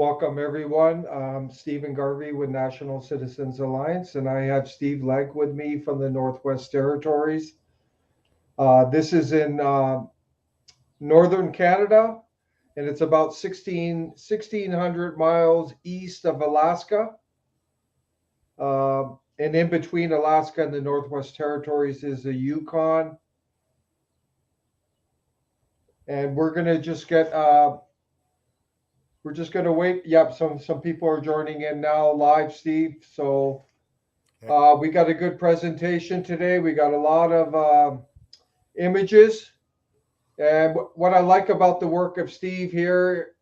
Welcome, everyone. I'm Stephen Garvey with National Citizens Alliance, and I have Steve Legge with me from the Northwest Territories. This is in northern Canada, and it's about 1,600 miles east of Alaska. And in between Alaska and the Northwest Territories is the Yukon. And we're just gonna wait. Yep, some people are joining in now live, Steve. So we got a good presentation today. We got a lot of images. And what I like about the work of Steve here,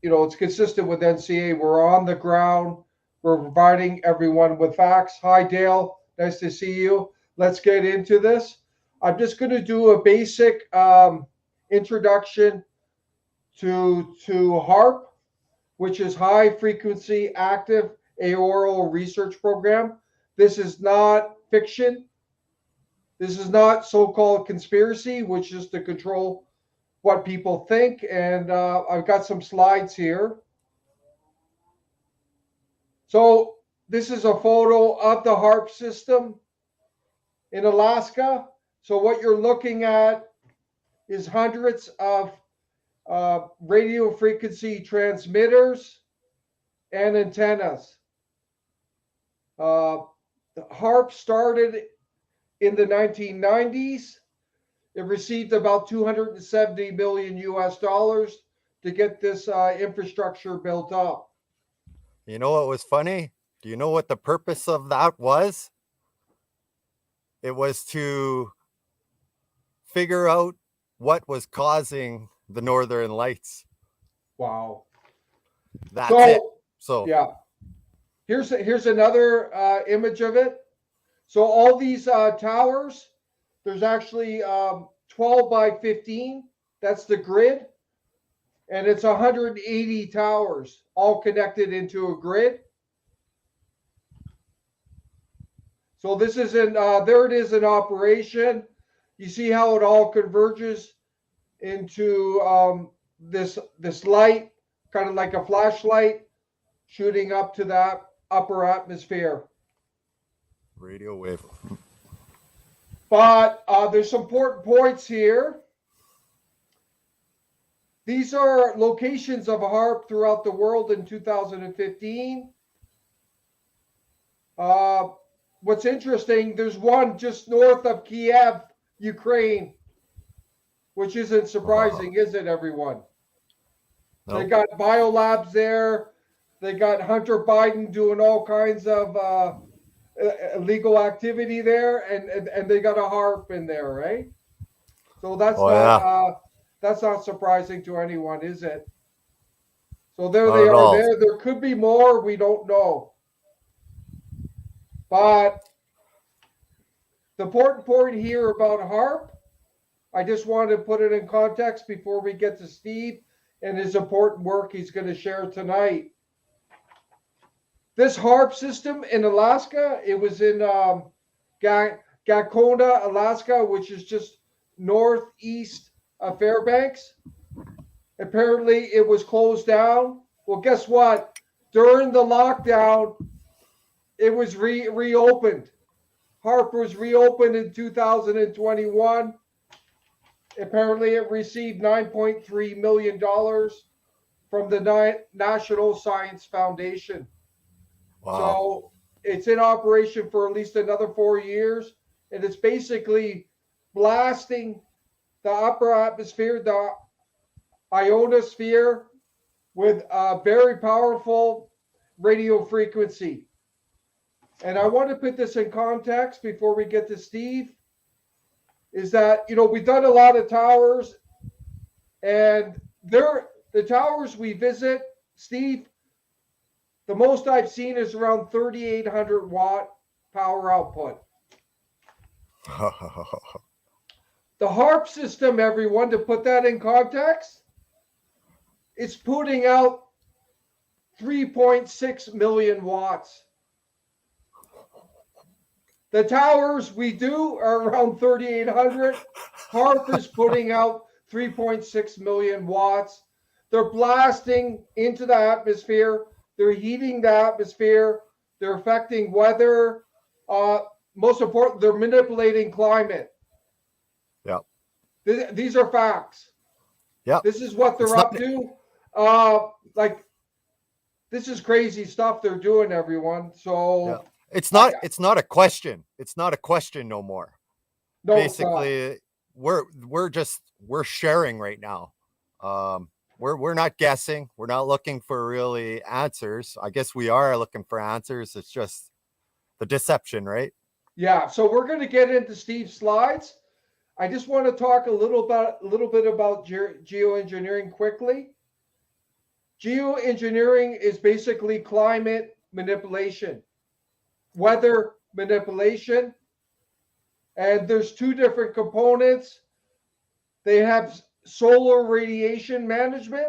it's consistent with NCA. We're on the ground. We're providing everyone with facts. Hi, Dale. Nice to see you. Let's get into this. I'm just going to do a basic introduction to HAARP, which is High Frequency Active Auroral Research Program. This is not fiction. This is not so-called conspiracy, which is to control what people think. And I've got some slides here. So this is a photo of the HAARP system in Alaska. So what you're looking at is hundreds of radio frequency transmitters and antennas. HAARP started in the 1990s. It received about 270 million US dollars to get this infrastructure built up. You know what was funny? Do you know what the purpose of that was? It was to figure out what was causing the Northern Lights. Wow. That's it. So yeah, here's another image of it. So all these towers, there's actually 12 by 15. That's the grid. And it's 180 towers all connected into a grid. So this is there it is in operation. You see how it all converges into this light, kind of like a flashlight, shooting up to that upper atmosphere. Radio wave. But there's some important points here. These are locations of HAARP throughout the world in 2015. What's interesting, there's one just north of Kiev, Ukraine, which isn't surprising, is it, everyone? Nope. They got biolabs there. They got Hunter Biden doing all kinds of illegal activity there, and they got a HAARP in there, right? So that's not surprising to anyone, is it? So there they are there. There could be more. We don't know. But the important point here about HAARP, I just wanted to put it in context before we get to Steve and his important work he's going to share tonight. This HAARP system in Alaska, it was in Gakona, Alaska, which is just northeast of Fairbanks. Apparently, it was closed down. Well, guess what? During the lockdown, it was reopened. HAARP was reopened in 2021. Apparently, it received $9.3 million from the National Science Foundation. Wow. So it's in operation for at least another 4 years, and it's basically blasting the upper atmosphere, the ionosphere, with a very powerful radio frequency. And I want to put this in context before we get to Steve, is that, we've done a lot of towers, and the towers we visit, Steve, the most I've seen is around 3,800 watt power output. The HAARP system, everyone, to put that in context, it's putting out 3.6 million watts. The towers we do are around 3,800. HAARP is putting out 3.6 million watts. They're blasting into the atmosphere. They're heating the atmosphere. They're affecting weather. Most important, they're manipulating climate. Yeah. These are facts. Yeah. This is what they're up to. Like, this is crazy stuff they're doing, everyone. So yeah. It's not a question. It's not a question no more. No, basically we're sharing right now. We're not guessing. We're not looking for really answers. I guess we are looking for answers. It's just the deception, right? Yeah. So we're going to get into Steve's slides. I just want to talk a little bit about geoengineering quickly. Geoengineering is basically climate manipulation, weather manipulation, and there's two different components. They have solar radiation management,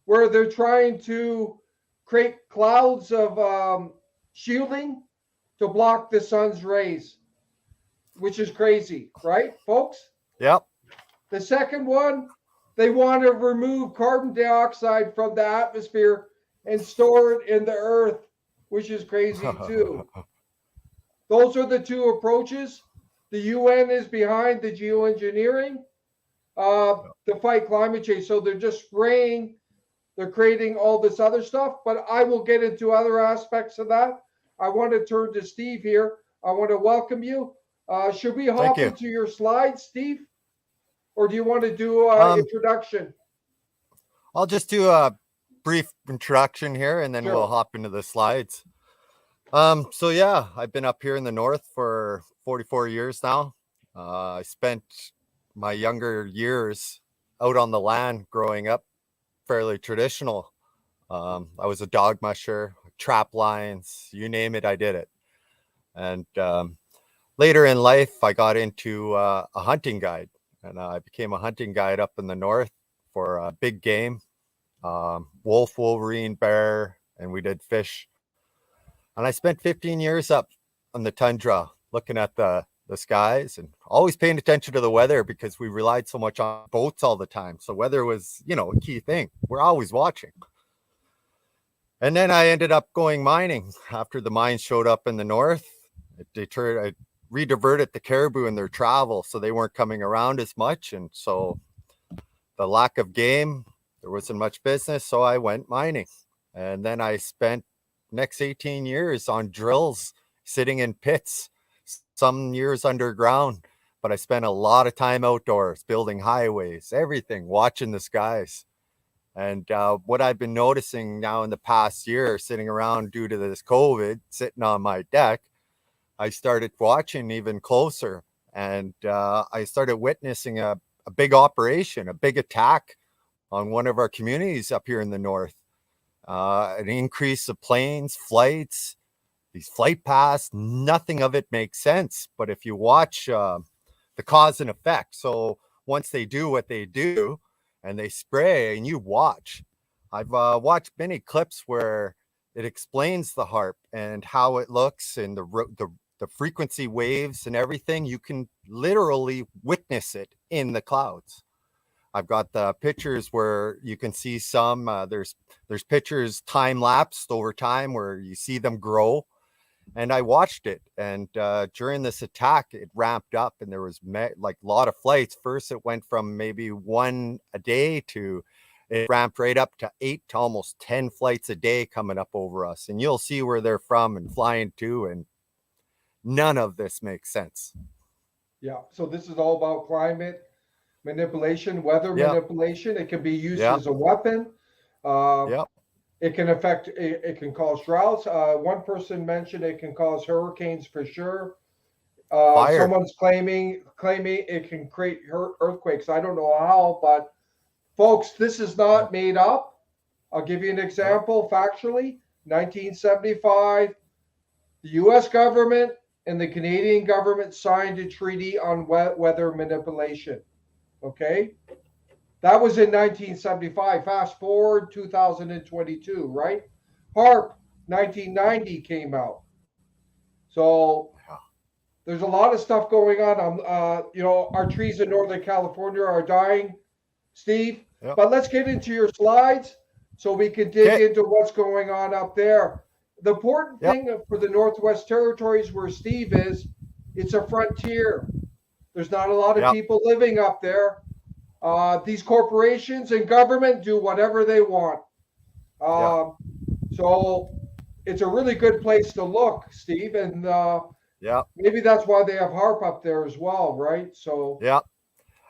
where they're trying to create clouds of shielding to block the sun's rays, which is crazy, right, folks? Yep. The second one, they want to remove carbon dioxide from the atmosphere and store it in the earth, which is crazy too. Those are the two approaches. The UN is behind the geoengineering to fight climate change. So they're just spraying, they're creating all this other stuff, but I will get into other aspects of that. I want to turn to Steve here. I want to welcome you. Should we hop into your slides, Steve? Or do you want to do an introduction? I'll just do a brief introduction here and then we'll hop into the slides. So yeah, I've been up here in the north for 44 years now. I spent my younger years out on the land growing up, fairly traditional. I was a dog musher, trap lines, you name it, I did it. And later in life, I got into a hunting guide, and I became a hunting guide up in the north for big game, wolf, wolverine, bear, and we did fish. And I spent 15 years up on the tundra looking at the skies and always paying attention to the weather because we relied so much on boats all the time. So weather was, a key thing. We're always watching. And then I ended up going mining after the mines showed up in the north. I rediverted the caribou in their travel, so they weren't coming around as much. And so the lack of game, there wasn't much business. So I went mining. And then I spent next 18 years on drills, sitting in pits, some years underground, but I spent a lot of time outdoors, building highways, everything, watching the skies. And what I've been noticing now in the past year, sitting around due to this COVID, sitting on my deck, I started watching even closer. And I started witnessing a big operation, a big attack on one of our communities up here in the north. An increase of planes, flights, these flight paths, nothing of it makes sense. But if you watch the cause and effect, so once they do what they do and they spray and you watch, I've watched many clips where it explains the HAARP and how it looks and the frequency waves and everything. You can literally witness it in the clouds. I've got the pictures where you can see some, there's pictures time lapsed over time where you see them grow. And I watched it. And during this attack, it ramped up and there was like a lot of flights. First, it went from maybe one a day to it ramped right up to 8 to almost 10 flights a day coming up over us. And you'll see where they're from and flying to. And none of this makes sense. Yeah. So this is all about climate manipulation, weather manipulation. It can be used as a weapon. It can affect, it can cause droughts. One person mentioned it can cause hurricanes for sure. Someone's claiming it can create earthquakes. I don't know how, but folks, this is not made up. I'll give you an example factually. 1975, the US government and the Canadian government signed a treaty on weather manipulation. Okay? That was in 1975. Fast forward 2022, right? HAARP 1990 came out. So there's a lot of stuff going on. Our trees in Northern California are dying. Steve, Yep. But let's get into your slides so we can dig Okay. into what's going on up there. The important Yep. thing for the Northwest Territories where Steve is, it's a frontier. There's not a lot of Yep. people living up there. These corporations and government do whatever they want. Yep. So it's a really good place to look, Steve, and Yep. maybe that's why they have HAARP up there as well, right? So Yep.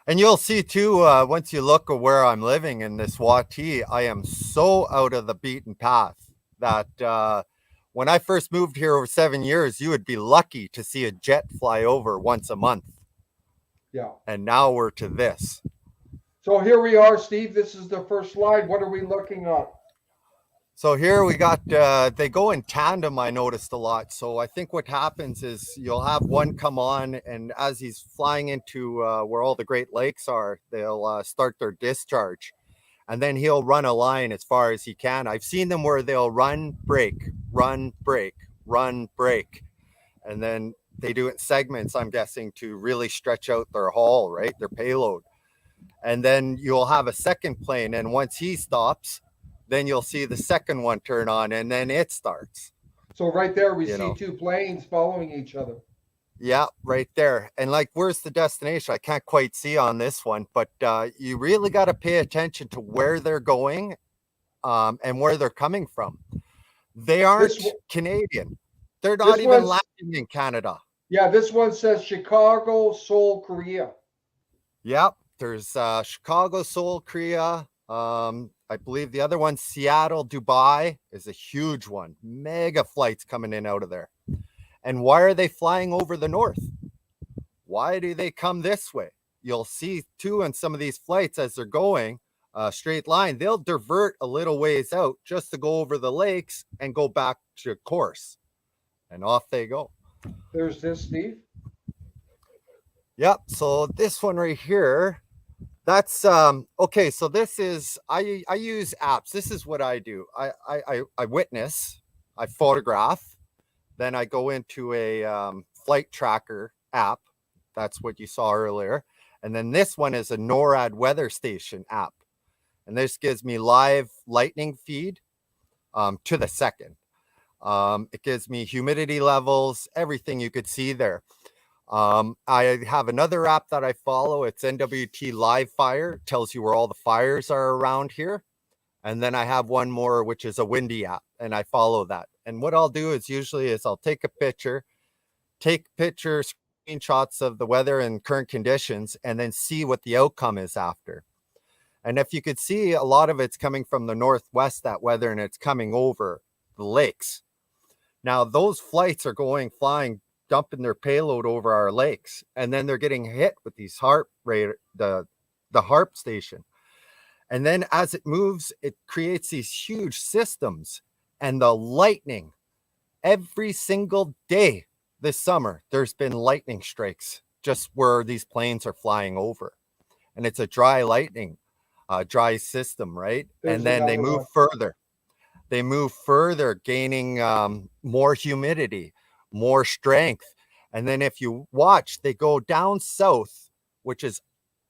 And you'll see too, once you look at where I'm living in this Wati, I am so out of the beaten path that when I first moved here over 7 years, you would be lucky to see a jet fly over once a month. yeah. And now we're to this. So here we are, Steve. This is the first slide. What are we looking at? So here we got, they go in tandem, I noticed a lot. So I think what happens is you'll have one come on, and as he's flying into where all the Great Lakes are, they'll start their discharge. And then he'll run a line as far as he can. I've seen them where they'll run, break, run, break, run, break. And then they do it in segments, I'm guessing, to really stretch out their haul, right? Their payload. And then you'll have a second plane. And once he stops, then you'll see the second one turn on, and then it starts. So right there, we You see know. two planes following each other. Yeah, right there. And like, where's the destination? I can't quite see on this one, but you really got to pay attention to where they're going and where they're coming from. They aren't Canadian. They're not even landing in Canada. Yeah, this one says Chicago, Seoul, Korea. Yep. There's Chicago, Seoul, Korea. I believe the other one, Seattle, Dubai, is a huge one. Mega flights coming in out of there. And why are they flying over the north? Why do they come this way? You'll see too in some of these flights as they're going a straight line, they'll divert a little ways out just to go over the lakes and go back to course. And off they go. There's this, Steve. Yep. So this one right here, that's okay. So this is I use apps. This is what I do. I witness, I photograph, then I go into a flight tracker app. That's what you saw earlier. And then this one is a NORAD weather station app. And this gives me live lightning feed to the second. It gives me humidity levels, everything you could see there. I have another app that I follow. It's NWT Live Fire. It tells you where all the fires are around here. And then I have one more, which is a windy app, and I follow that. And what I'll do is usually I'll take a picture, screenshots of the weather and current conditions, and then see what the outcome is after. And if you could see, a lot of it's coming from the northwest, that weather, and it's coming over the lakes. Now, those flights are flying, dumping their payload over our lakes, and then they're getting hit with these HAARP the HAARP station. And then as it moves, it creates these huge systems, and the lightning, every single day this summer, there's been lightning strikes just where these planes are flying over. And it's a dry lightning, dry system, right? And then they move further. They move further, gaining more humidity, more strength. And then if you watch, they go down south, which is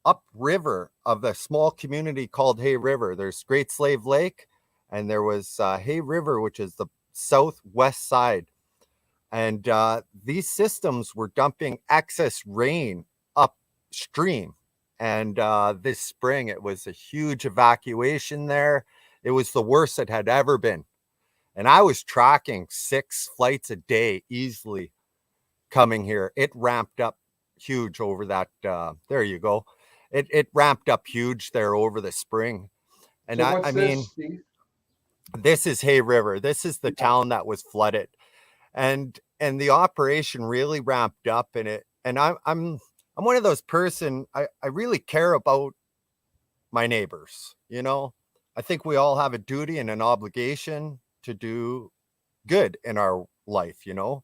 upriver of a small community called Hay River. There's Great Slave Lake, and there was Hay River, which is the southwest side. And these systems were dumping excess rain upstream. And this spring, it was a huge evacuation there. It was the worst it had ever been. And I was tracking 6 flights a day easily coming here. It ramped up huge over that. There you go. It ramped up huge there over the spring. And So I mean, Steve? This is Hay River. This is the town that was flooded. And the operation really ramped up in it. And I'm one of those person, I really care about my neighbors, you know. I think we all have a duty and an obligation to do good in our life, you know.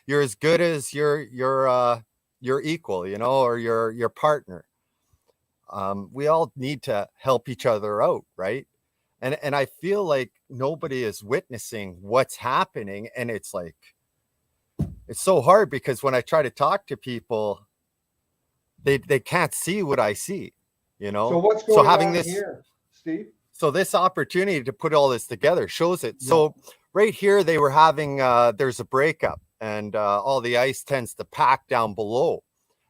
You're as good as your equal, you know, or your partner. We all need to help each other out, right? And I feel like nobody is witnessing what's happening, and it's like, it's so hard because when I try to talk to people, they can't see what I see, you know. So what's going on this here, Steve. So this opportunity to put all this together shows it. So right here, they were having, there's a breakup, and all the ice tends to pack down below,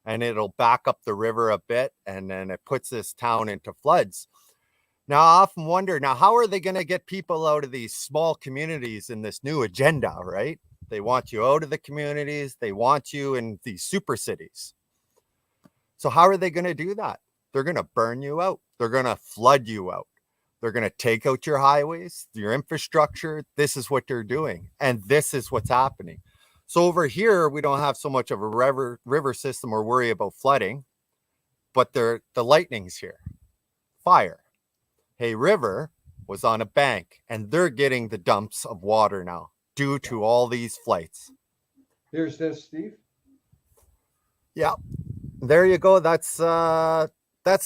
and it'll back up the river a bit, and then it puts this town into floods. Now, I often wonder, now, how are they going to get people out of these small communities in this new agenda, right? They want you out of the communities. They want you in these super cities. So how are they going to do that? They're going to burn you out. They're going to flood you out. They're going to take out your highways, your infrastructure. This is what they're doing. And this is what's happening. So over here, we don't have so much of a river system or worry about flooding, but the lightning's here. Fire. Hey, River was on a bank, and they're getting the dumps of water now due to all these flights. Here's this, Steve. Yeah, there you go. That's the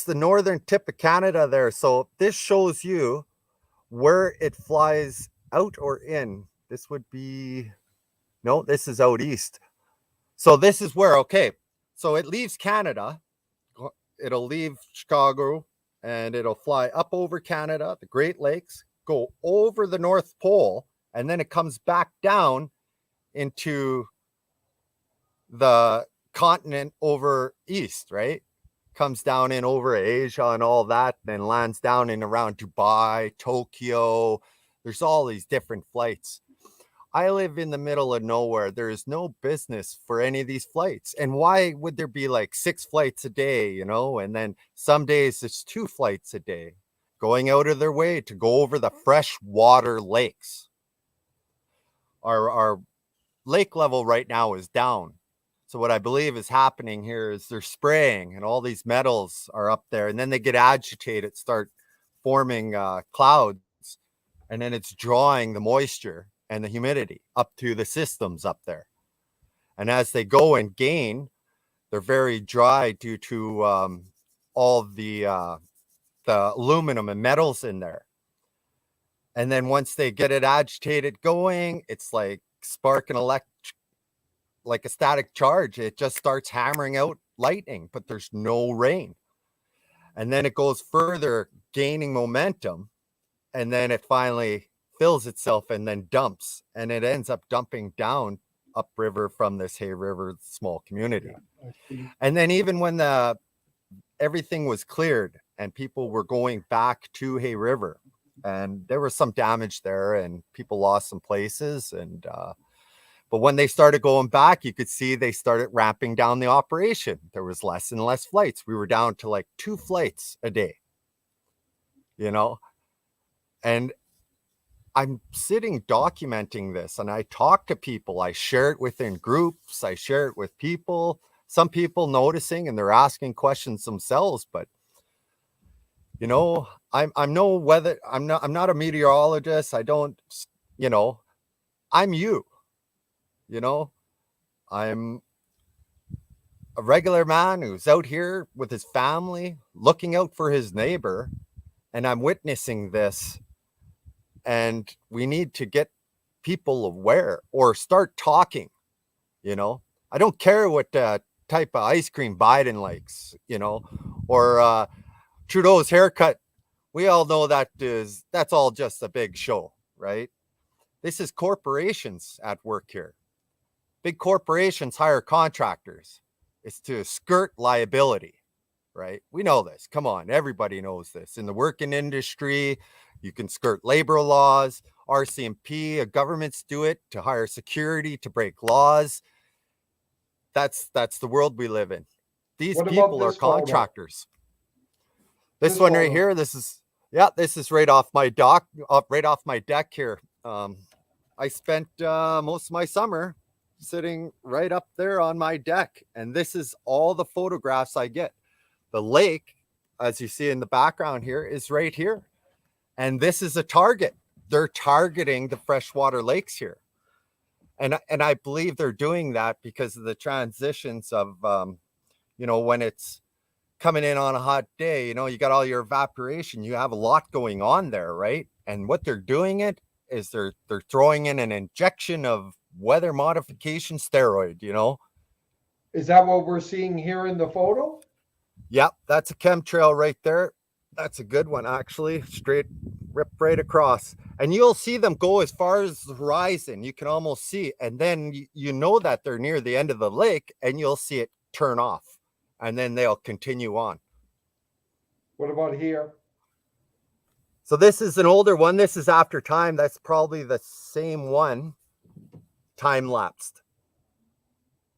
northern tip of Canada there. So this shows you where it flies out or in. This would be, no, this is out east. So this is where, okay, so it leaves Canada. It'll leave Chicago, and it'll fly up over Canada, the Great Lakes, go over the North Pole, and then it comes back down into the continent over east, right? Comes down in over Asia and all that, then lands down in around Dubai, Tokyo. There's all these different flights. I live in the middle of nowhere. There is no business for any of these flights. And why would there be like 6 flights a day, you know? And then some days it's 2 flights a day, going out of their way to go over the freshwater lakes. Our lake level right now is down. So what I believe is happening here is they're spraying, and all these metals are up there, and then they get agitated, start forming clouds, and then it's drawing the moisture and the humidity up to the systems up there. And as they go and gain, they're very dry due to all the aluminum and metals in there. And then once they get it agitated going, it's like sparking like a static charge. It just starts hammering out lightning, but there's no rain. And then it goes further, gaining momentum, and then it finally fills itself and then dumps, and it ends up dumping down upriver from this Hay River small community. And then even when everything was cleared and people were going back to Hay River, and there was some damage there and people lost some places, and but when they started going back, you could see they started ramping down the operation. There was less and less flights. We were down to like 2 flights a day, you know. And I'm sitting documenting this, and I talk to people. I share it within groups. I share it with people. Some people noticing, and they're asking questions themselves. But you know, I'm not a meteorologist. I don't, you know, I'm you. You know, I'm a regular man who's out here with his family, looking out for his neighbor, and I'm witnessing this. And we need to get people aware or start talking, you know. I don't care what type of ice cream Biden likes, you know, or Trudeau's haircut. We all know that's all just a big show, right? This is corporations at work here. Big corporations hire contractors. It's to skirt liability, right? We know this. Come on, everybody knows this. In the working industry, you can skirt labor laws, RCMP, governments do it to hire security, to break laws. That's the world we live in. These people are contractors. This one right here, this is right off my dock, right off my deck here. I spent most of my summer sitting right up there on my deck, and this is all the photographs I get. The lake, as you see in the background here, is right here. And this is a target. They're targeting the freshwater lakes here. And I believe they're doing that because of the transitions of, you know, when it's coming in on a hot day, you know, you got all your evaporation, you have a lot going on there, right? And what they're doing is they're throwing in an injection of weather modification steroid, you know. Is that what we're seeing here in the photo? Yep, that's a chemtrail right there. That's a good one, actually. Straight rip right across. And you'll see them go as far as the horizon. You can almost see. And then you know that they're near the end of the lake, and you'll see it turn off. And then they'll continue on. What about here? So this is an older one. This is after time. That's probably the same one, time lapsed.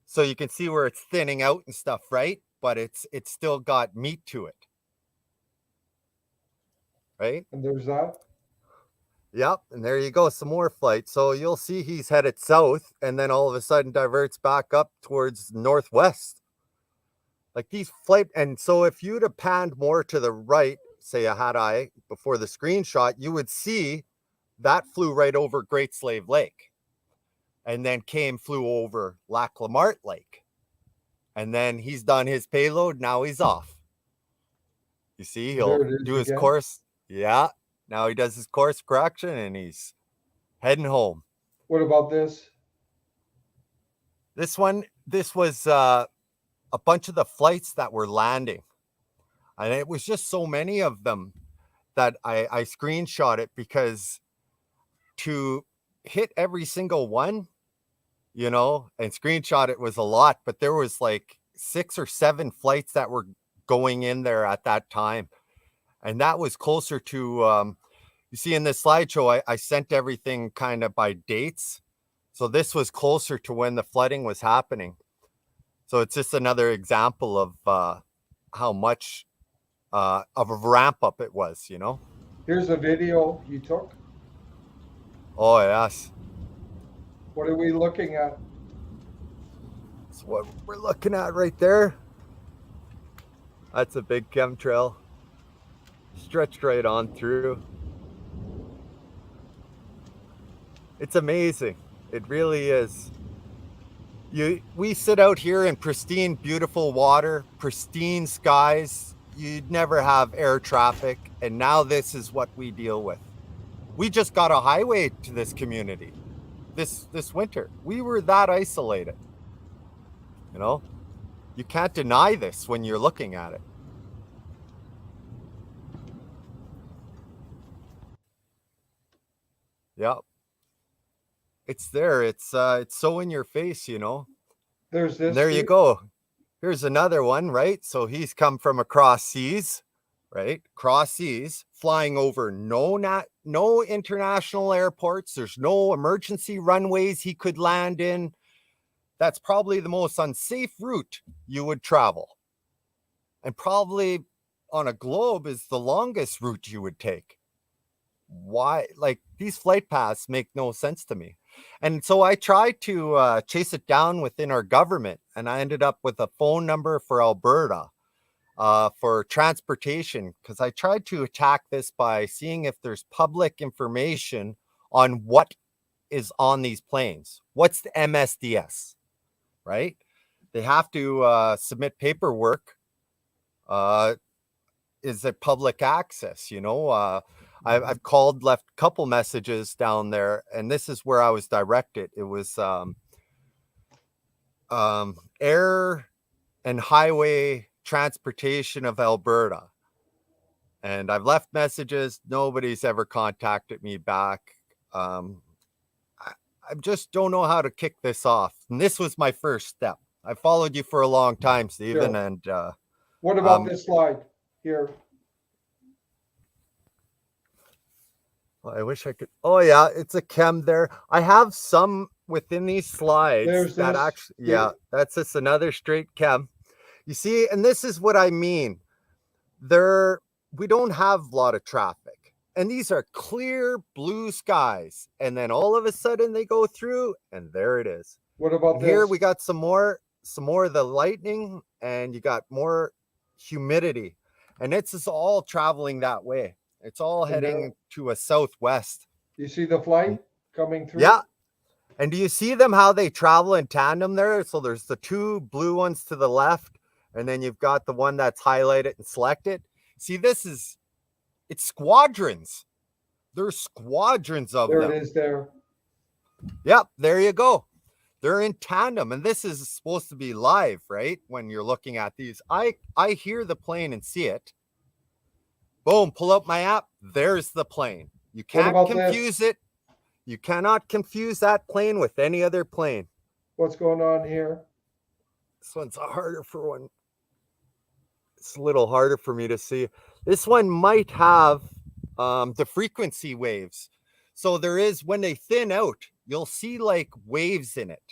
So you can see where it's thinning out and stuff, right? But it's still got meat to it. Right? And there's that. Yep, and there you go, some more flight. So you'll see he's headed south and then all of a sudden diverts back up towards northwest. Like these flight, and so if you'd have panned more to the right, say a had I before the screenshot, you would see that flew right over Great Slave Lake and then flew over Lac La Marte Lake. And then he's done his payload, now he's off. You see, he'll do his course. Yeah. Now he does his course correction and he's heading home. What about this? This was a bunch of the flights that were landing. And it was just so many of them that I screenshot it, because to hit every single one, and screenshot it was a lot, but there was like 6 or 7 flights that were going in there at that time. And that was closer to, you see in this slideshow, I sent everything kind of by dates. So this was closer to when the flooding was happening. So it's just another example of how much of a ramp up it was, Here's a video you took. Oh, yes. What are we looking at? That's what we're looking at right there. That's a big chemtrail. Stretched right on through. It's amazing. It really is. We sit out here in pristine, beautiful water, pristine skies. You'd never have air traffic. And now this is what we deal with. We just got a highway to this community this winter. We were that isolated. You can't deny this when you're looking at it. Yeah. It's there. It's so in your face, There's this. And there you go. Here's another one, right? So he's come from across seas, right? Cross seas, flying over no international airports. There's no emergency runways he could land in. That's probably the most unsafe route you would travel. And probably on a globe is the longest route you would take. Why? Like, these flight paths make no sense to me. And so I tried to chase it down within our government, and I ended up with a phone number for Alberta for transportation, because I tried to attack this by seeing if there's public information on what is on these planes. What's the MSDS, right? They have to submit paperwork. Is it public access? I've called, left a couple messages down there, and this is where I was directed. It was Air and Highway Transportation of Alberta. And I've left messages. Nobody's ever contacted me back. I just don't know how to kick this off. And this was my first step. I followed you for a long time, Stephen. Sure. And what about this slide here? I wish I could. Oh yeah, it's a chem there. I have some within these slides. There's that this. actually, yeah, that's just another straight chem. You see, and this is what I mean. We don't have a lot of traffic, and these are clear blue skies, and then all of a sudden they go through, and there it is. What about this? Here we got some more of the lightning, and you got more humidity, and it's just all traveling that way. It's all heading to a southwest. You see the flight coming through? Yeah. And do you see them, how they travel in tandem there? So there's the 2 blue ones to the left, and then you've got the one that's highlighted and selected. See, it's squadrons. There's squadrons of them. There it is there. Yep, there you go. They're in tandem, and this is supposed to be live, right? When you're looking at these, I hear the plane and see it. Boom, pull up my app. There's the plane. You can't about confuse this? it. You cannot confuse that plane with any other plane. What's going on here? This one's a harder for one. It's a little harder for me to see. This one might have the frequency waves. So there is, when they thin out, you'll see like waves in it.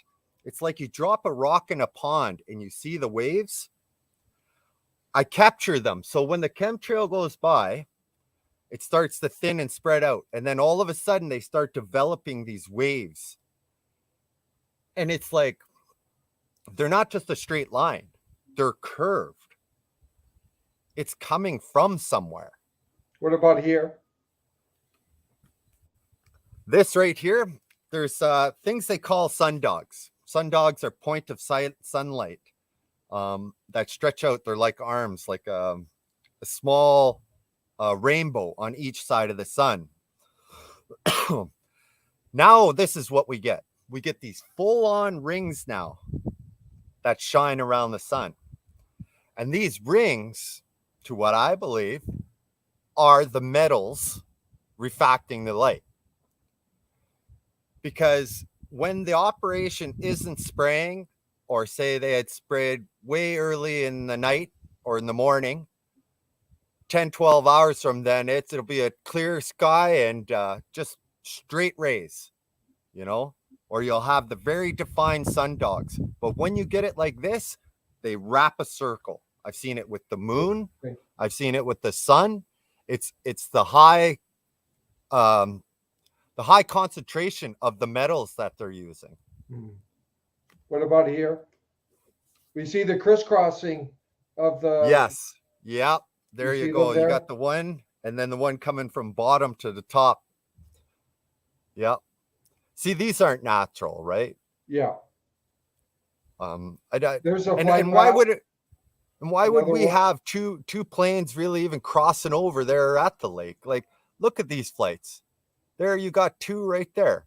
It's like you drop a rock in a pond and you see the waves. I capture them. So when the chemtrail goes by, it starts to thin and spread out. And then all of a sudden they start developing these waves. And it's like, they're not just a straight line. They're curved. It's coming from somewhere. What about here? This right here, there's things they call sundogs. Sundogs are point of sunlight that stretch out. They're like arms, like a small rainbow on each side of the sun. Now this is what we get. We get these full-on rings now that shine around the sun. And these rings, to what I believe, are the metals refracting the light. Because when the operation isn't spraying, or say they had sprayed way early in the night or in the morning, 10, 12 hours from then, it'll be a clear sky and just straight rays, you know, or you'll have the very defined sundogs. But when you get it like this, they wrap a circle. I've seen it with the moon. I've seen it with the sun. It's the high concentration of the metals that they're using. What about here? We see the crisscrossing of the. Yes. Yep. There you go. There? You got the one, and then the one coming from bottom to the top. Yep. See, these aren't natural, right? Yeah. There's a and why would it? And why would we have two planes really even crossing over there at the lake? Like, look at these flights. There you got two right there.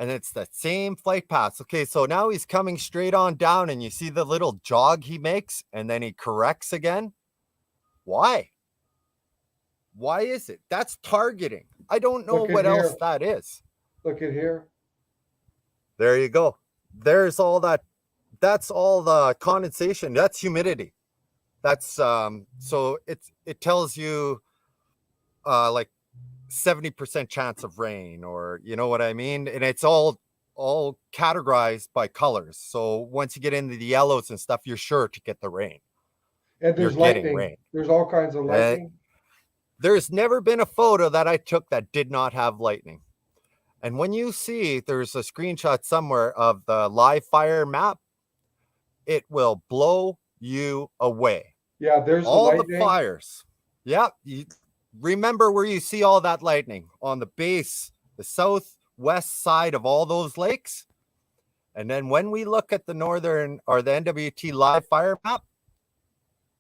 And it's the same flight paths. Okay, so now he's coming straight on down and you see the little jog he makes and then he corrects again. Why? Why is it? That's targeting. I don't know what else that is. Look at here. There you go. There's all that. That's all the condensation. That's humidity. That's so it tells you like 70% chance of rain, or you know what I mean? And it's all categorized by colors. So once you get into the yellows and stuff, you're sure to get the rain. And there's lightning. There's all kinds of lightning. There's never been a photo that I took that did not have lightning. And when you see there's a screenshot somewhere of the live fire map, it will blow you away. Yeah, there's all the fires. Yeah, remember where you see all that lightning on the base, the southwest side of all those lakes. And then when we look at the northern or the NWT live fire map,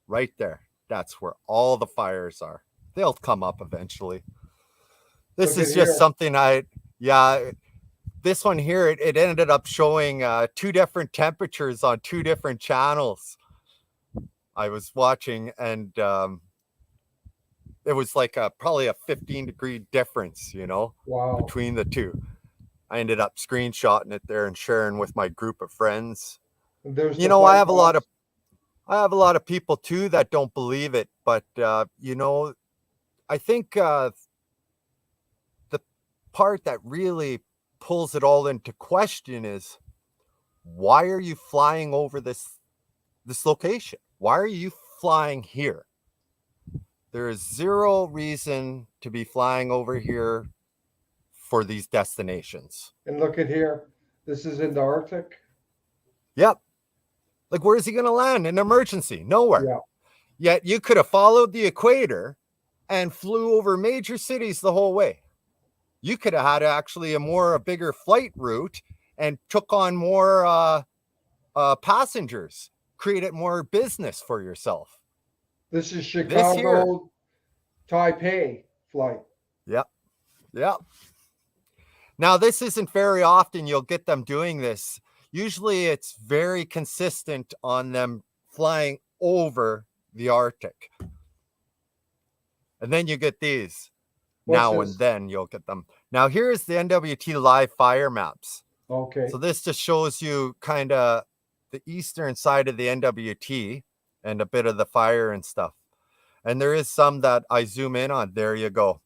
right there, that's where all the fires are. They'll come up eventually. This is just something this one here, it ended up showing two different temperatures on two different channels. I was watching, and it was like probably a 15-degree difference, you know, between the two. I ended up screenshotting it there and sharing with my group of friends. You know, I have a lot of people too that don't believe it, but you know, I think the part that really pulls it all into question is, why are you flying over this location? Why are you flying here? There is zero reason to be flying over here for these destinations. And look at here. This is in the Arctic. Yep. Like, where is he going to land in emergency? Nowhere. Yeah. Yet you could have followed the equator and flew over major cities the whole way. You could have had actually a bigger flight route and took on more passengers, created more business for yourself. This is Chicago, Taipei flight. Yep. Yep. Now, this isn't very often you'll get them doing this. Usually it's very consistent on them flying over the Arctic. And then you get these. What's Now this? and then you'll get them. Now here's the NWT live fire maps. Okay. So this just shows you kind of the eastern side of the NWT and a bit of the fire and stuff. And there is some that I zoom in on. There you go.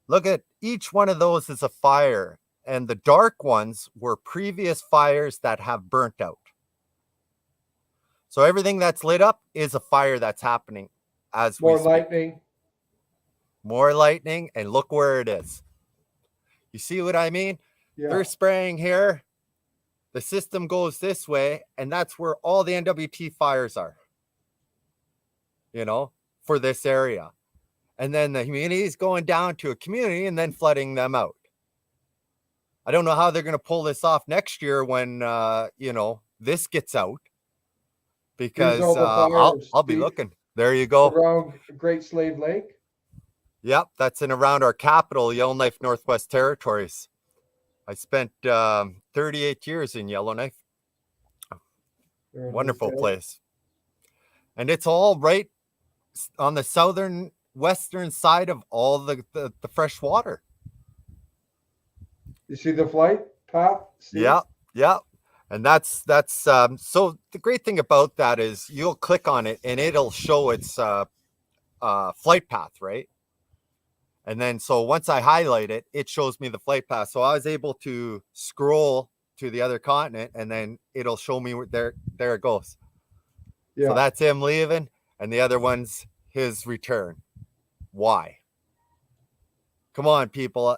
Look at each one of those is a fire. And the dark ones were previous fires that have burnt out. So everything that's lit up is a fire that's happening as we More speak. lightning. More lightning, and look where it is. You see what I mean? Yeah. They're spraying here. The system goes this way, and that's where all the NWT fires are, for this area. And then the community is going down to a community and then flooding them out. I don't know how they're going to pull this off next year when, this gets out. Because These are the fires, I'll be Steve, looking. There you go. around Great Slave Lake. Yep, that's in around our capital, Yellowknife Northwest Territories. I spent 38 years in Yellowknife. Wonderful place. And it's all right on the southern western side of all the fresh water. You see the flight path, Steve? Yeah. And that's so the great thing about that is you'll click on it and it'll show its flight path, right? And then so once I highlight it, it shows me the flight path. So I was able to scroll to the other continent and then it'll show me where there it goes. Yeah. So that's him leaving and the other one's his return. Why? Come on, people.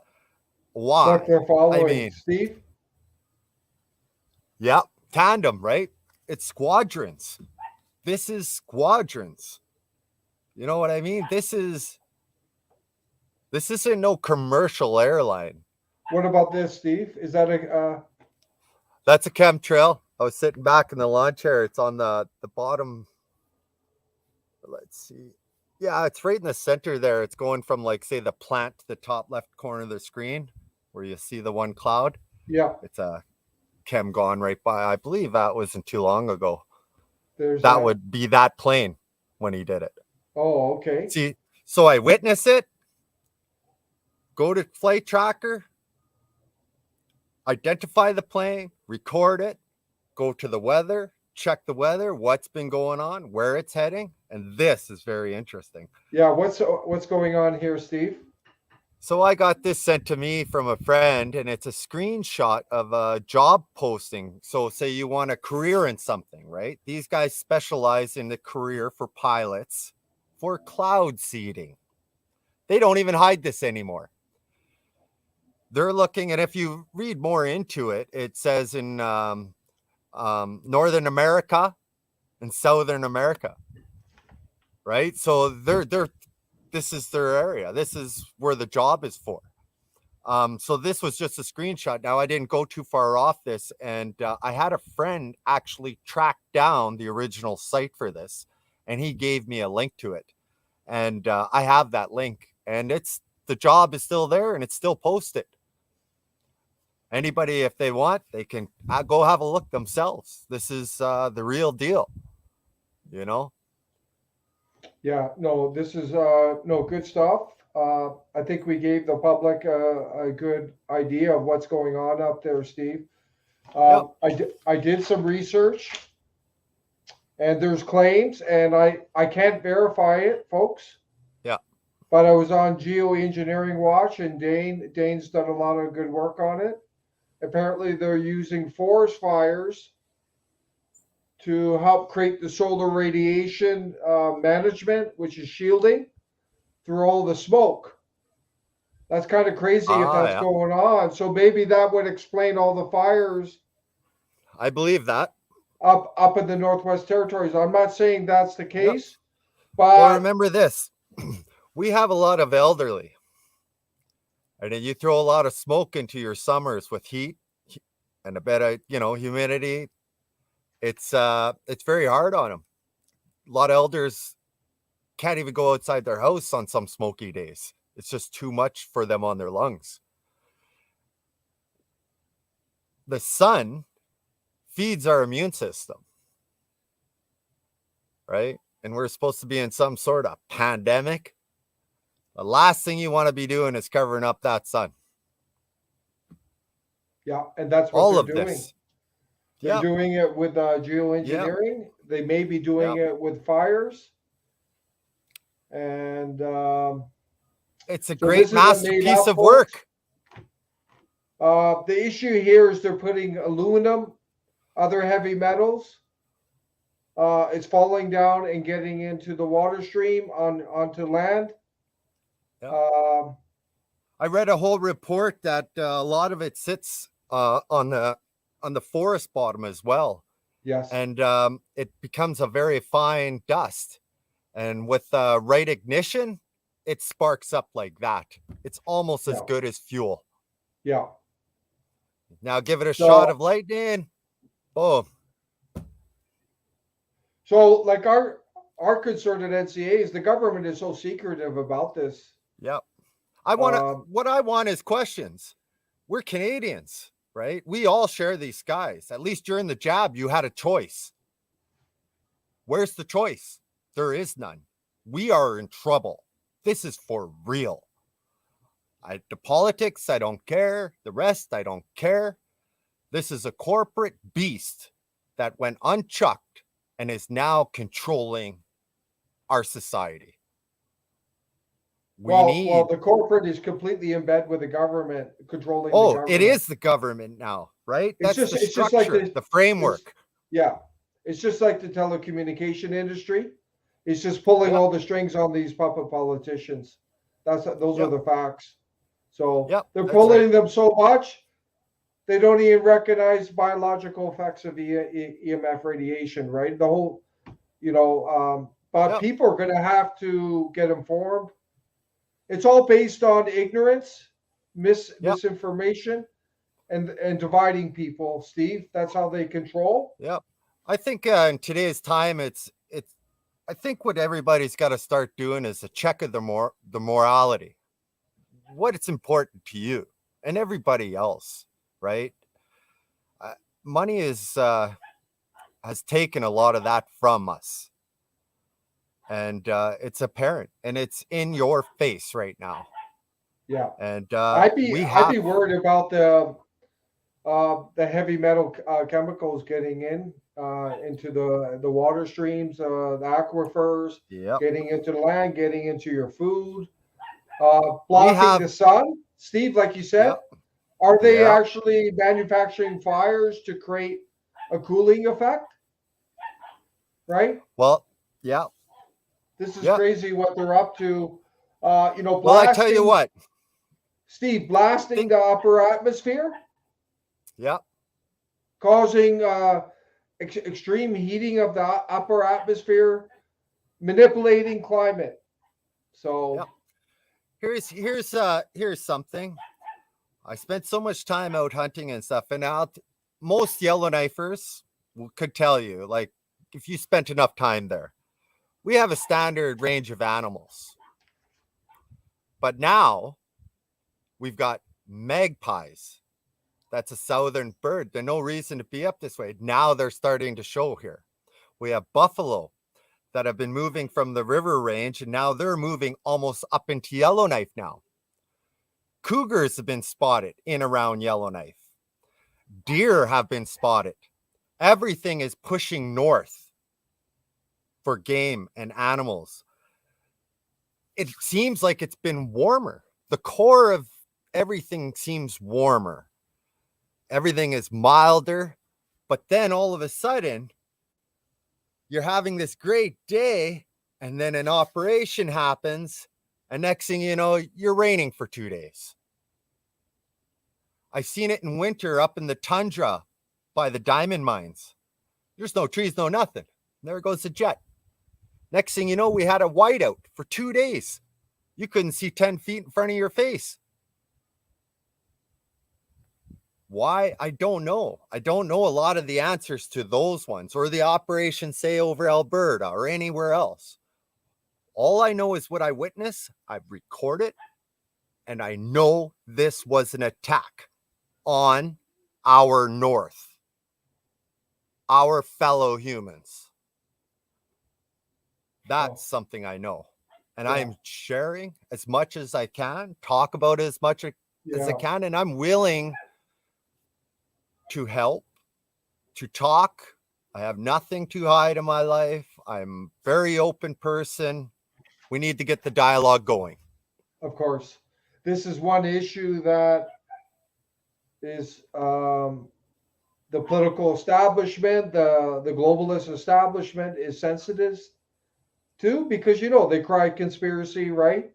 Why? What they're following, Steve? Yeah, tandem, right? It's squadrons. This is squadrons. You know what I mean? This isn't no commercial airline. What about this, Steve? Is that a... That's a chemtrail. I was sitting back in the lawn chair. It's on the bottom. Let's see. Yeah, it's right in the center there. It's going from, like, say, the plant to the top left corner of the screen where you see the one cloud. Yeah. It's a chem gone right by. I believe that wasn't too long ago. That would be that plane when he did it. Oh, okay. See, so I witness it. Go to flight tracker, identify the plane, record it, go to the weather, check the weather, what's been going on, where it's heading, and this is very interesting. Yeah, what's going on here, Steve? So I got this sent to me from a friend, and it's a screenshot of a job posting. So say you want a career in something, right? These guys specialize in the career for pilots for cloud seeding. They don't even hide this anymore. They're looking, and if you read more into it, it says in Northern America and Southern America, right? So this is their area. This is where the job is for. So this was just a screenshot. Now I didn't go too far off this, and I had a friend actually track down the original site for this, and he gave me a link to it, and I have that link, and the job is still there and it's still posted. Anybody, if they want, they can go have a look themselves. This is the real deal, Yeah, no, this is good stuff. I think we gave the public a good idea of what's going on up there, Steve. Yep. I did some research, and there's claims, and I can't verify it, folks. Yeah. But I was on Geoengineering Watch, and Dane's done a lot of good work on it. Apparently, they're using forest fires to help create the solar radiation management, which is shielding through all the smoke. That's kind of crazy if that's going on. So maybe that would explain all the fires. I believe that. Up in the Northwest Territories. I'm not saying that's the case, but well, remember this. We have a lot of elderly. And then you throw a lot of smoke into your summers with heat and a bit of, humidity. It's very hard on them. A lot of elders can't even go outside their house on some smoky days. It's just too much for them on their lungs. The sun feeds our immune system, right? And we're supposed to be in some sort of pandemic. The last thing you want to be doing is covering up that sun. Yeah, and that's what All they're of doing. this. They're Yep. doing it with geoengineering. They may be doing Yep. it with fires. And It's a so great this isn't made masterpiece up, of folks. work. The issue here is they're putting aluminum, other heavy metals. It's falling down and getting into the water stream onto land. Yep. Um, I read a whole report that a lot of it sits on the forest bottom as well, yes. and it becomes a very fine dust. And with right ignition, it sparks up like that. It's almost as Yeah. good as fuel. Yeah. Now give it a So- shot of lightning. Boom. So, like our concern at NCA is the government is so secretive about this. Yep. I want to. Um, What I want is questions. We're Canadians, right? We all share these skies. At least during the jab, you had a choice. Where's the choice? There is none. We are in trouble. This is for real. The politics, I don't care. The rest, I don't care. This is a corporate beast that went unchucked and is now controlling our society. well, the corporate is completely in bed with the government, controlling the Oh, government. it is the government now, right? It's That's the just like structure, the framework. Yeah. It's just like the telecommunication industry. It's just pulling Yep. all the strings on these puppet politicians. Those are Yep. the facts. So Yep, they're that's pulling right. them so much they don't even recognize biological effects of EMF radiation, right? The whole, but Yep. people are going to have to get informed. It's all based on ignorance, misinformation, and dividing people. Steve, that's how they control. Yep. I think in today's time, it's. I think what everybody's got to start doing is a check of the morality. What it's important to you and everybody else, right? Money has taken a lot of that from us, and it's apparent, and it's in your face right now. Yeah, and I'd be worried about the heavy metal chemicals getting into the water streams, the aquifers, Yep. getting into the land, getting into your food, We blocking have- the sun. Steve, like you said, Yep. are they Yep. actually manufacturing fires to create a cooling effect? Right? Well, yeah. This is Yep. crazy what they're up to. Blasting, Well, I tell you what. Steve, blasting the upper atmosphere, Yep. causing extreme heating of the upper atmosphere, manipulating climate. So Yep. Here's something. I spent so much time out hunting and stuff, and most yellowknifers could tell you, like, if you spent enough time there, we have a standard range of animals. But now we've got magpies. That's a southern bird. There's no reason to be up this way. Now they're starting to show here. We have buffalo that have been moving from the river range, and now they're moving almost up into Yellowknife now. Cougars have been spotted in around Yellowknife. Deer have been spotted. Everything is pushing north for game and animals. It seems like it's been warmer. The core of everything seems warmer. Everything is milder. But then all of a sudden, you're having this great day, and then an operation happens, and next thing you know, you're raining for 2 days. I've seen it in winter up in the tundra by the diamond mines. There's no trees, no nothing. There goes the jet. Next thing you know, we had a whiteout for 2 days. You couldn't see 10 feet in front of your face. Why? I don't know. I don't know a lot of the answers to those ones, or the operation, say, over Alberta or anywhere else. All I know is what I witnessed. I record it, and I know this was an attack on our north, our fellow humans. That's something I know. and Yeah. I'm sharing as much as I can, talk about it as much as I Yeah. can, and I'm willing to help, to talk. I have nothing to hide in my life. I'm a very open person. We need to get the dialogue going. Of course. This is one issue that is the political establishment, the globalist establishment is sensitive to, because they cry conspiracy, right?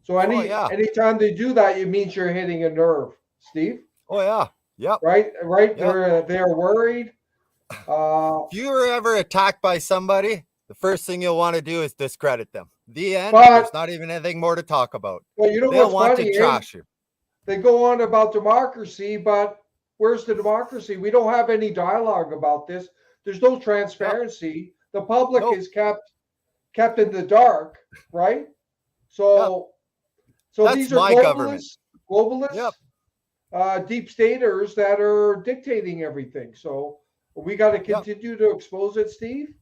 So Oh yeah. anytime they do that, it means you're hitting a nerve, Steve. Oh yeah. Yep. Right. Yep. They're worried. If you were ever attacked by somebody, the first thing you'll want to do is discredit them. The end. There's But not even anything more to talk about. you know They'll what's want to funny, eh? trash you. They go on about democracy, but where's the democracy? We don't have any dialogue about this. There's no Yep. transparency. The public Nope. is kept in the dark, right? Yep. So That's these are my government. globalists, Yep. deep staters that are dictating everything. So we got to Yep. continue to expose it, Steve.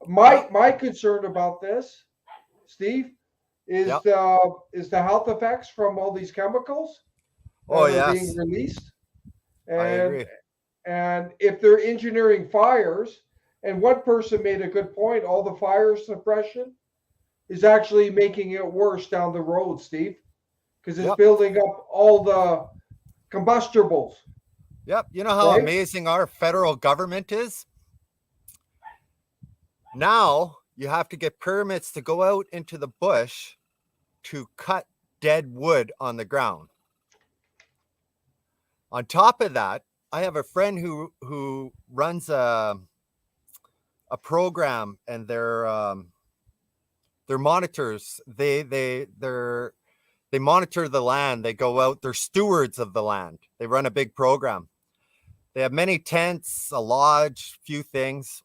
Yep. My concern about this, Steve, is Yep. the health effects from all these chemicals that Oh are being yes. released, I and agree. if they're engineering fires. And one person made a good point: all the fire suppression is actually making it worse down the road, Steve, because it's Yep. building up all the combustibles. Yep. You know how Right? amazing our federal government is? Now you have to get permits to go out into the bush to cut dead wood on the ground. On top of that, I have a friend who runs a program, and they're monitors. They monitor the land. They go out. They're stewards of the land. They run a big program. They have many tents, a lodge, few things.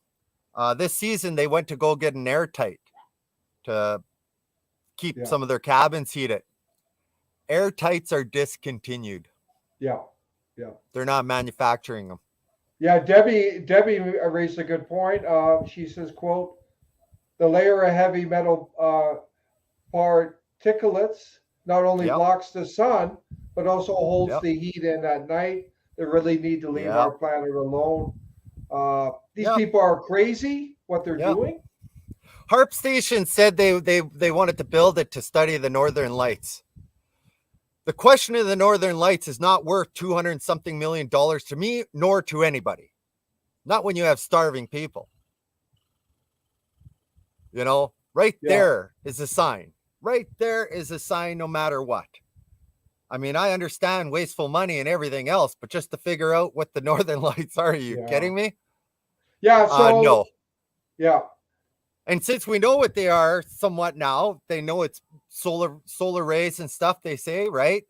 This season, they went to go get an airtight to keep Yeah. some of their cabins heated. Airtights are discontinued. Yeah. They're not manufacturing them. Yeah. Debbie raised a good point. She says, "quote The layer of heavy metal particulates not only Yep. blocks the sun, but also holds Yep. the heat in at night. They really need to leave Yep. our planet alone." These Yep. people are crazy. What they're Yep. doing. HAARP Station said they wanted to build it to study the Northern Lights. The question of the Northern Lights is not worth $200 something million to me, nor to anybody. Not when you have starving people. Right Yeah. there is a sign. Right there is a sign no matter what. I mean, I understand wasteful money and everything else, but just to figure out what the Northern Lights are you Yeah. kidding me? Yeah. So No. yeah. And since we know what they are somewhat now, they know it's solar rays and stuff, they say, right?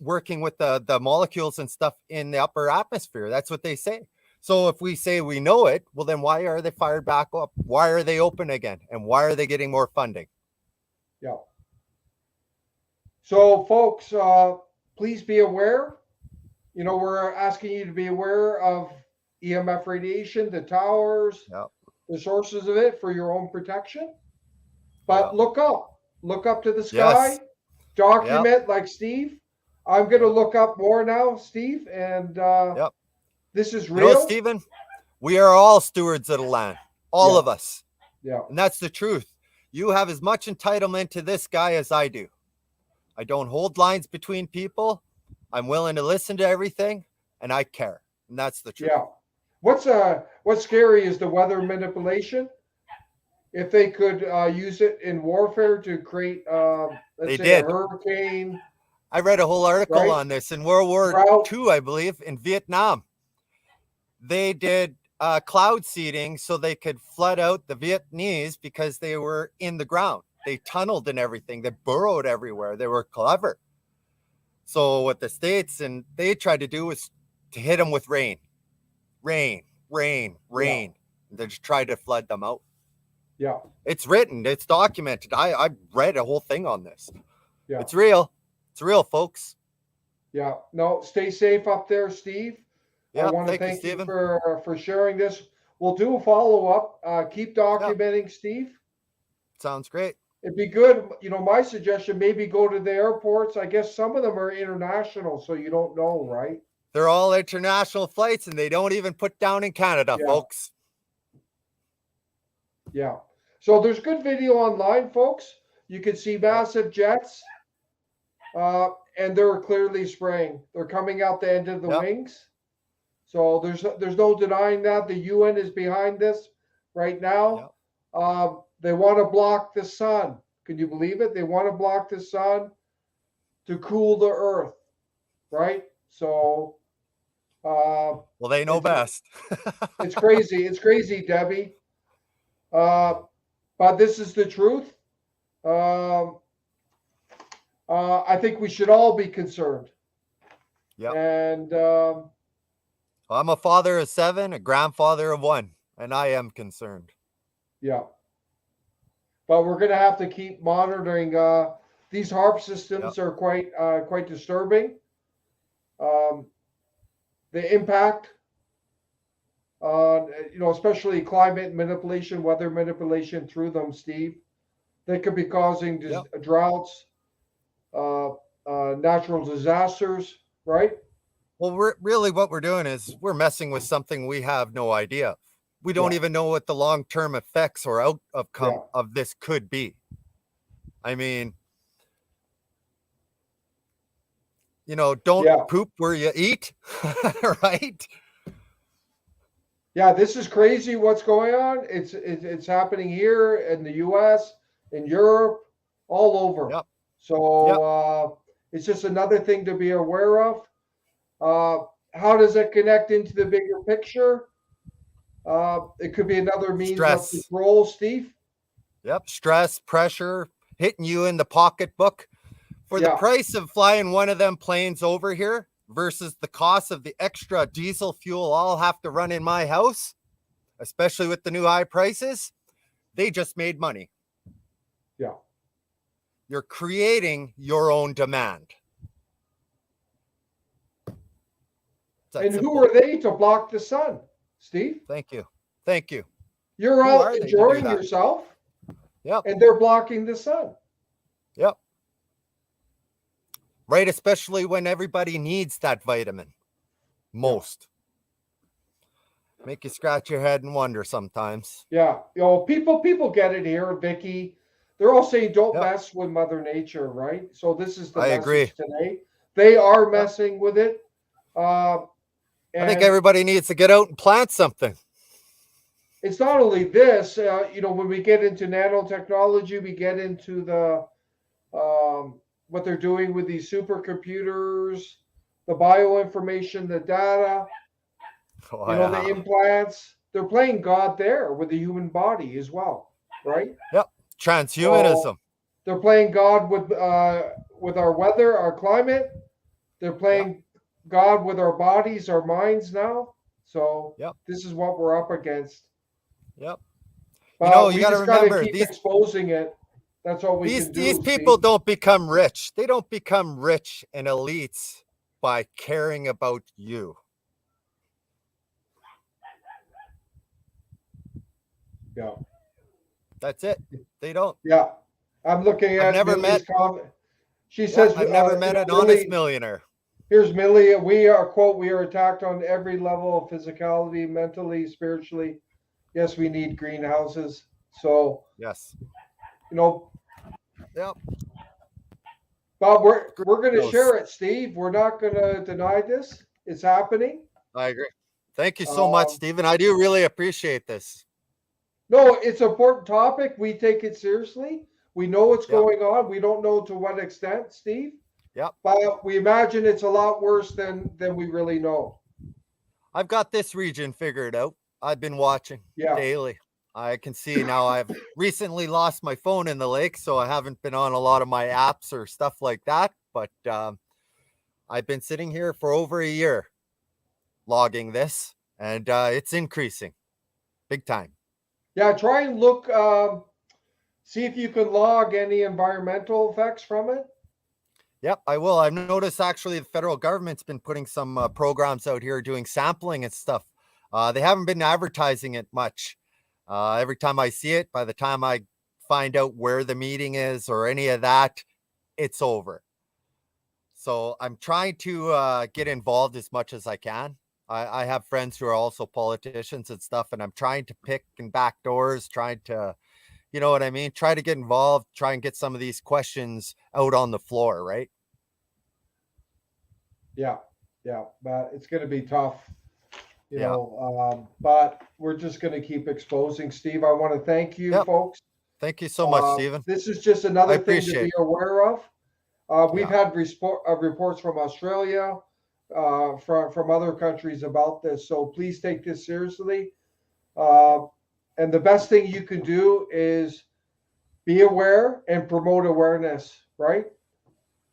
Working with the molecules and stuff in the upper atmosphere. That's what they say. So if we say we know it, well, then why are they fired back up? Why are they open again? And why are they getting more funding? Yeah. So, folks, please be aware. We're asking you to be aware of EMF radiation, the towers, Yep. the sources of it for your own protection. But Yep. look up to the sky, Yes. document like Steve. I'm going to look up more now, Steve, and Yep. this is You know, real. Stephen, we are all stewards of the land, all Yeah. of us. Yeah. And that's the truth. You have as much entitlement to this guy as I do. I don't hold lines between people. I'm willing to listen to everything, and I care. And that's the truth. Yeah. What's scary is the weather manipulation. If they could use it in warfare to create, They let's say, did. a hurricane, I read a whole article right? on this in World War Drought. II, I believe, in Vietnam. They did cloud seeding so they could flood out the Vietnamese because they were in the ground. They tunneled and everything. They burrowed everywhere. They were clever. So what the States and they tried to do was to hit them with rain. They just tried to flood them out. Yeah. It's written. It's documented. I read a whole thing on this. Yeah. It's real. It's real, folks. Yeah. No, stay safe up there, Steve. Yeah, I want to thank you, thank you Stephen. for sharing this. We'll do a follow-up. Keep documenting, Steve. Sounds great. it'd be good. You know, my suggestion, maybe go to the airports. I guess some of them are international, so you don't know, right? They're all international flights and they don't even put down in Canada, Yeah. folks. Yeah. So there's good video online, folks. You can see massive jets, and they're clearly spraying. They're coming out the end of the wings. So there's no denying that. The UN is behind this right now. They want to block the sun. Can you believe it? They want to block the sun to cool the earth, right? So, well, they know best. It's crazy. It's crazy, Debbie. But this is the truth. I think we should all be concerned. Yeah. And I'm a father of 7, a grandfather of 1, and I am concerned. Yeah. But we're going to have to keep monitoring. These HAARP systems are quite disturbing. The impact on, especially climate manipulation, weather manipulation through them, Steve. They could be causing droughts, natural disasters, right? Well, what we're doing is we're messing with something we have no idea. We don't even know what the long-term effects or outcome of this could be. I mean, don't poop where you eat, right? Yeah, this is crazy what's going on. It's happening here in the US, in Europe, all over. Yep. So it's just another thing to be aware of. How does it connect into the bigger picture? It could be another means of control, Steve. Yep. Stress, pressure, hitting you in the pocketbook. For the price of flying one of them planes over here versus the cost of the extra diesel fuel I'll have to run in my house, especially with the new high prices, they just made money. Yeah. You're creating your own demand. And who are they to block the sun, Steve? Thank you. Thank you. You're out enjoying yourself. Yep. And they're blocking the sun. Yep. Right, especially when everybody needs that vitamin most. Make you scratch your head and wonder sometimes. Yeah. People get it here, Vicky. They're all saying don't mess with Mother Nature, right? So this is the message today. They are messing with it. I think everybody needs to get out and plant something. It's not only this, when we get into nanotechnology, we get into the what they're doing with these supercomputers, the bioinformation, the data, the implants. They're playing God there with the human body as well, right? Yep. Transhumanism. So they're playing God with our weather, our climate. They're playing God with our bodies, our minds now. So this is what we're up against. Yep. But you got to remember keep exposing it. That's all we can do. These people don't become rich. They don't become rich and elites by caring about you. Yeah. That's it. They don't. Yeah. I'm looking at Millie's comment. She says, I've never met an honest millionaire. Here's Millie. We are attacked on every level of physicality, mentally, spiritually. Yes, we need greenhouses. So, yes. Yep. But we're going to share it, Steve. We're not going to deny this. It's happening. I agree. Thank you so much, Stephen. I do really appreciate this. No, it's an important topic. We take it seriously. We know what's going on. We don't know to what extent, Steve. Yep. But we imagine it's a lot worse than we really know. I've got this region figured out. I've been watching daily. I can see now I've recently lost my phone in the lake, so I haven't been on a lot of my apps or stuff like that. But I've been sitting here for over a year logging this, and it's increasing big time. Yeah, try and look, see if you can log any environmental effects from it. Yep, I will. I've noticed actually the federal government's been putting some programs out here doing sampling and stuff. They haven't been advertising it much. Every time I see it, by the time I find out where the meeting is or any of that, it's over. So I'm trying to get involved as much as I can. I have friends who are also politicians and stuff, and I'm trying to pick and back doors, trying to, you know what I mean? Try to get involved, try and get some of these questions out on the floor, right? Yeah, but it's going to be tough, Yeah. but we're just going to keep exposing. Steve, I want to thank you, Yep. folks. Thank you so much, Stephen. This is just another I thing to appreciate be it. aware of. We've Yeah. had reports from Australia, from other countries about this. So please take this seriously. And the best thing you can do is be aware and promote awareness, right?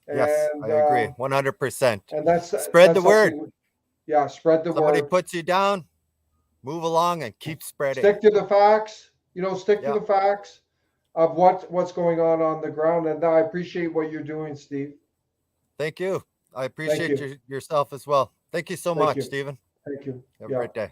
Yes, And I agree 100%. and that's Spread the word. something. Yeah, spread the Somebody word. puts you down, move along and keep spreading. Stick to the facts. Stick to Yeah. the facts of what's going on the ground. And I appreciate what you're doing, Steve. Thank you. I Thank appreciate you. yourself as well. Thank you so Thank much, you. Stephen. Thank you. Have a Yeah. great day.